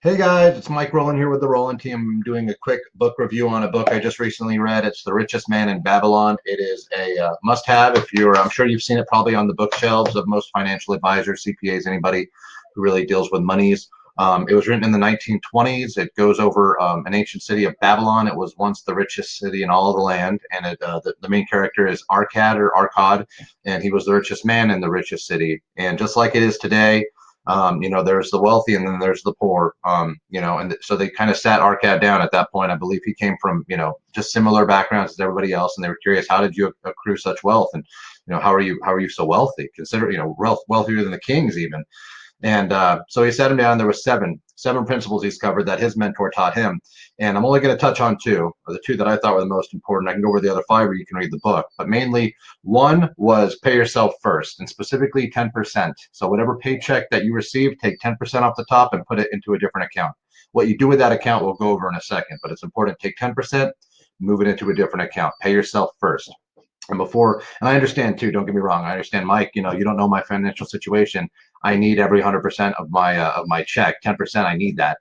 Hey guys, it's Mike Rowland here with the Rowland team. I'm doing a quick book review on a book I just recently read. It's The Richest Man in Babylon. It is a must-have if you're, I'm sure you've seen it probably on the bookshelves of most financial advisors, CPAs, anybody who really deals with monies. It was written in the 1920s. It goes over an ancient city of Babylon. It was once the richest city in all of the land, and the main character is Arcad, and he was the richest man in the richest city. And just like it is today, there's the wealthy and then there's the poor, and so they kind of sat Arcad down at that point. I believe he came from, just similar backgrounds as everybody else, and they were curious, how did you accrue such wealth? And, how are you so wealthy? Consider, wealthier than the kings even. And so he sat him down. There were seven principles he's covered that his mentor taught him. And I'm only going to touch on two, or the two that I thought were the most important. I can go over the other five, or you can read the book. But mainly, one was pay yourself first, and specifically 10%. So whatever paycheck that you receive, take 10% off the top and put it into a different account. What you do with that account, we'll go over in a second. But it's important to take 10%, move it into a different account. Pay yourself first. And I understand too, don't get me wrong, I understand, Mike, you don't know my financial situation. I need every 100% of my check. 10%, I need that.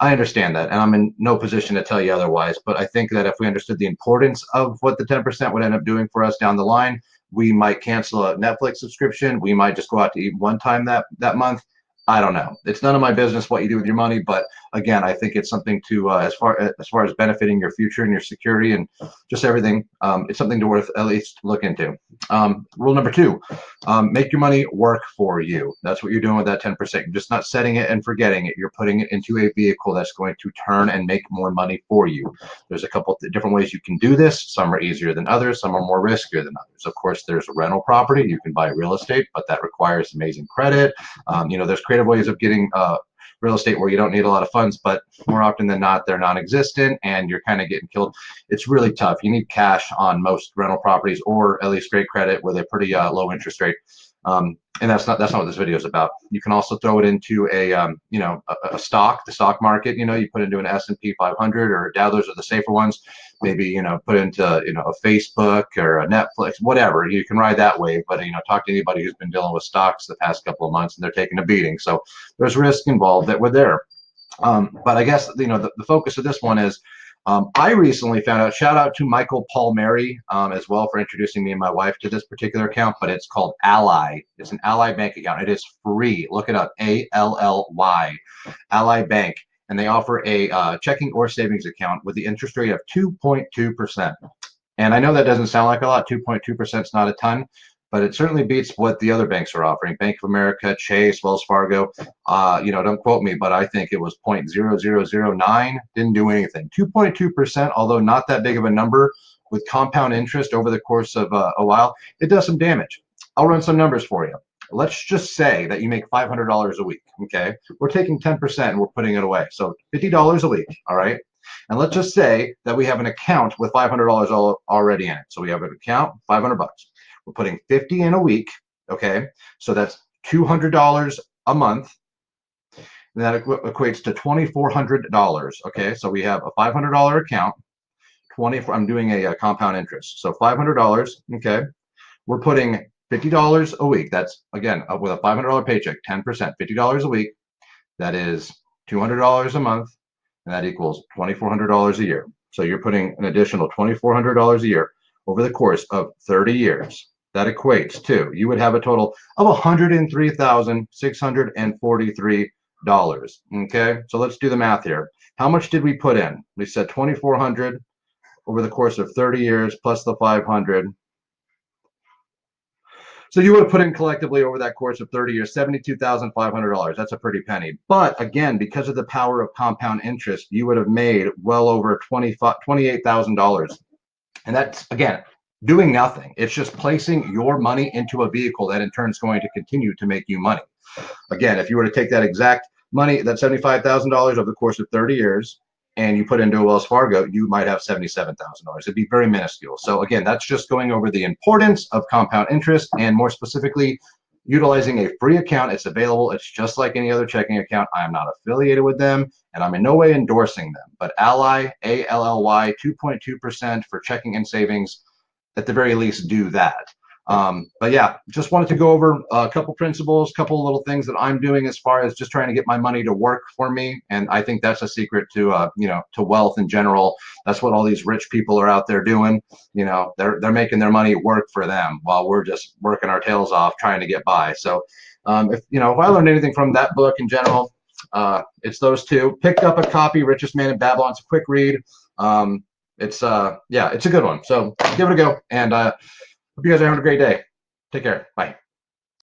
I understand that, and I'm in no position to tell you otherwise. But I think that if we understood the importance of what the 10% would end up doing for us down the line, we might cancel a Netflix subscription. We might just go out to eat one time that month. I don't know. It's none of my business what you do with your money, but again, I think it's something to as far as benefiting your future and your security and just everything. It's something to worth at least look into. Rule number two: make your money work for you. That's what you're doing with that 10%. You're just not setting it and forgetting it. You're putting it into a vehicle that's going to turn and make more money for you. There's a couple of different ways you can do this. Some are easier than others. Some are more riskier than others. Of course, there's rental property. You can buy real estate, but that requires amazing credit. There's creative ways of getting real estate where you don't need a lot of funds, but more often than not, they're non-existent and you're kind of getting killed. It's really tough. You need cash on most rental properties, or at least straight credit with a pretty low interest rate. And that's not what this video is about. You can also throw it into a stock, the stock market. You put into an S&P 500 or a Dow. Those are the safer ones. Maybe put into a Facebook or a Netflix, whatever. You can ride that wave. But talk to anybody who's been dealing with stocks the past couple of months, and they're taking a beating. So there's risk involved that we're there. But I guess the focus of this one is, I recently found out, shout out to Michael Palmieri as well for introducing me and my wife to this particular account, but it's called Ally. It's an Ally Bank account. It is free. Look it up, ALLY, Ally Bank. And they offer a checking or savings account with the interest rate of 2.2%. And I know that doesn't sound like a lot. 2.2% is not a ton, but it certainly beats what the other banks are offering. Bank of America, Chase, Wells Fargo. Don't quote me, but I think it was 0.0009. Didn't do anything. 2.2%, although not that big of a number, with compound interest over the course of a while, it does some damage. I'll run some numbers for you. Let's just say that you make $500 a week. Okay, we're taking 10% and we're putting it away, so $50 a week. All right. And let's just say that we have an account with $500 already in it. So we have an account, $500. We're putting 50 in a week, okay? So that's $200 a month. And that equates to $2,400, okay? So we have a $500 account, I'm doing a compound interest. So $500, okay? We're putting $50 a week. That's, again, with a $500 paycheck, 10%, $50 a week. That is $200 a month, and that equals $2,400 a year. So you're putting an additional $2,400 a year over the course of 30 years. That equates to, you would have a total of $103,643. Okay, so let's do the math here. How much did we put in? We said 2,400 over the course of 30 years plus the 500. So you would have put in collectively over that course of 30 years, $72,500. That's a pretty penny. But again, because of the power of compound interest, you would have made well over $28,000. And that's, again, doing nothing. It's just placing your money into a vehicle that in turn is going to continue to make you money. Again, if you were to take that exact money, that $75,000 over the course of 30 years, and you put into a Wells Fargo, you might have $77,000. It'd be very minuscule. So again, that's just going over the importance of compound interest, and more specifically, utilizing a free account. It's available. It's just like any other checking account. I am not affiliated with them, and I'm in no way endorsing them. But Ally, ALLY, 2.2% for checking and savings. At the very least, do that. But yeah, just wanted to go over a couple principles, couple little things that I'm doing as far as just trying to get my money to work for me. And I think that's a secret to, to wealth in general. That's what all these rich people are out there doing. They're making their money work for them while we're just working our tails off trying to get by. So if I learned anything from that book in general, it's those two. Picked up a copy, Richest Man in Babylon. It's a quick read. It's a good one. So give it a go. And hope you guys are having a great day. Take care. Bye.